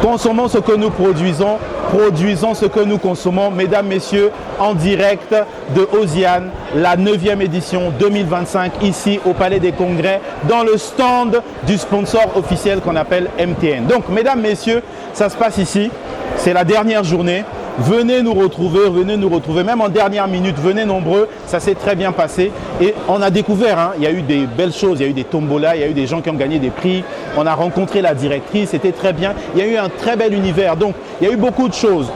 Consommons ce que nous produisons, produisons ce que nous consommons. Mesdames, messieurs, en direct de Oziane, la 9e édition 2025, ici au Palais des Congrès, dans le stand du sponsor officiel qu'on appelle MTN. Donc, mesdames, messieurs, ça se passe ici. C'est la dernière journée. Venez nous retrouver, même en dernière minute, venez nombreux, ça s'est très bien passé et on a découvert, hein, il y a eu des belles choses, il y a eu des tombolas, il y a eu des gens qui ont gagné des prix, on a rencontré la directrice, c'était très bien, il y a eu un très bel univers, donc il y a eu beaucoup de choses.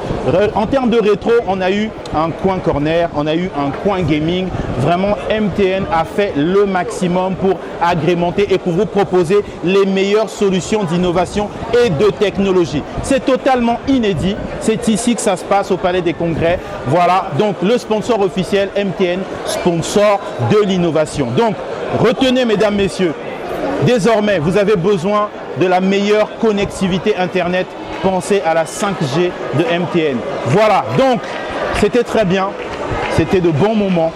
En termes de rétro, on a eu un coin corner, on a eu un coin gaming, vraiment MTN a fait le maximum pour agrémenter et pour vous proposer les meilleures solutions d'innovation et de technologie. C'est totalement inédit, c'est ici que ça se passe au Palais des Congrès. Voilà, donc le sponsor officiel MTN, sponsor de l'innovation. Donc, retenez mesdames, messieurs, désormais, vous avez besoin de la meilleure connectivité Internet. Pensez à la 5G de MTN. Voilà, donc, c'était très bien. C'était de bons moments.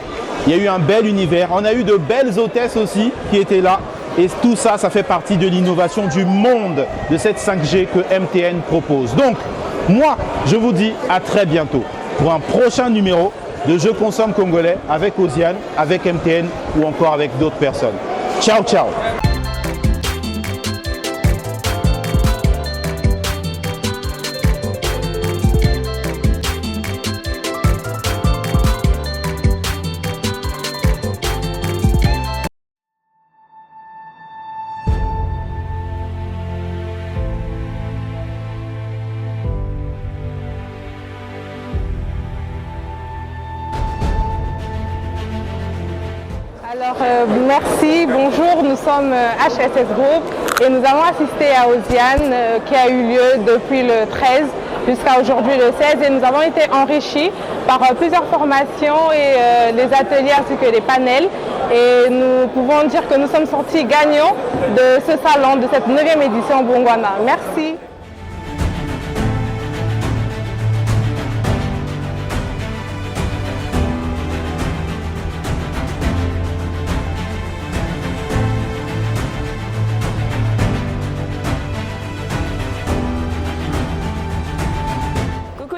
Il y a eu un bel univers. On a eu de belles hôtesses aussi qui étaient là. Et tout ça, ça fait partie de l'innovation du monde de cette 5G que MTN propose. Donc, moi, je vous dis à très bientôt pour un prochain numéro de Je consomme congolais avec Oziane, avec MTN ou encore avec d'autres personnes. Ciao, ciao! Alors, merci, bonjour, nous sommes HSS Group et nous avons assisté à Oziane qui a eu lieu depuis le 13 jusqu'à aujourd'hui le 16 et nous avons été enrichis par plusieurs formations et les ateliers ainsi que les panels et nous pouvons dire que nous sommes sortis gagnants de ce salon, de cette 9e édition Bongwana. Merci.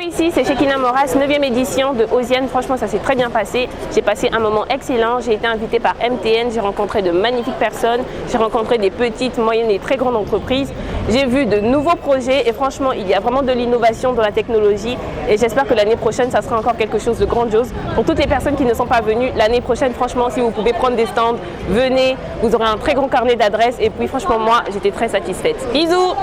Ici, c'est Shekina Moras, 9e édition de Oziane. Franchement, ça s'est très bien passé. J'ai passé un moment excellent. J'ai été invitée par MTN. J'ai rencontré de magnifiques personnes. J'ai rencontré des petites, moyennes et très grandes entreprises. J'ai vu de nouveaux projets et franchement, il y a vraiment de l'innovation dans la technologie. Et j'espère que l'année prochaine, ça sera encore quelque chose de grandiose. Pour toutes les personnes qui ne sont pas venues, l'année prochaine, franchement, si vous pouvez prendre des stands, venez. Vous aurez un très grand carnet d'adresses. Et puis, franchement, moi, j'étais très satisfaite. Bisous!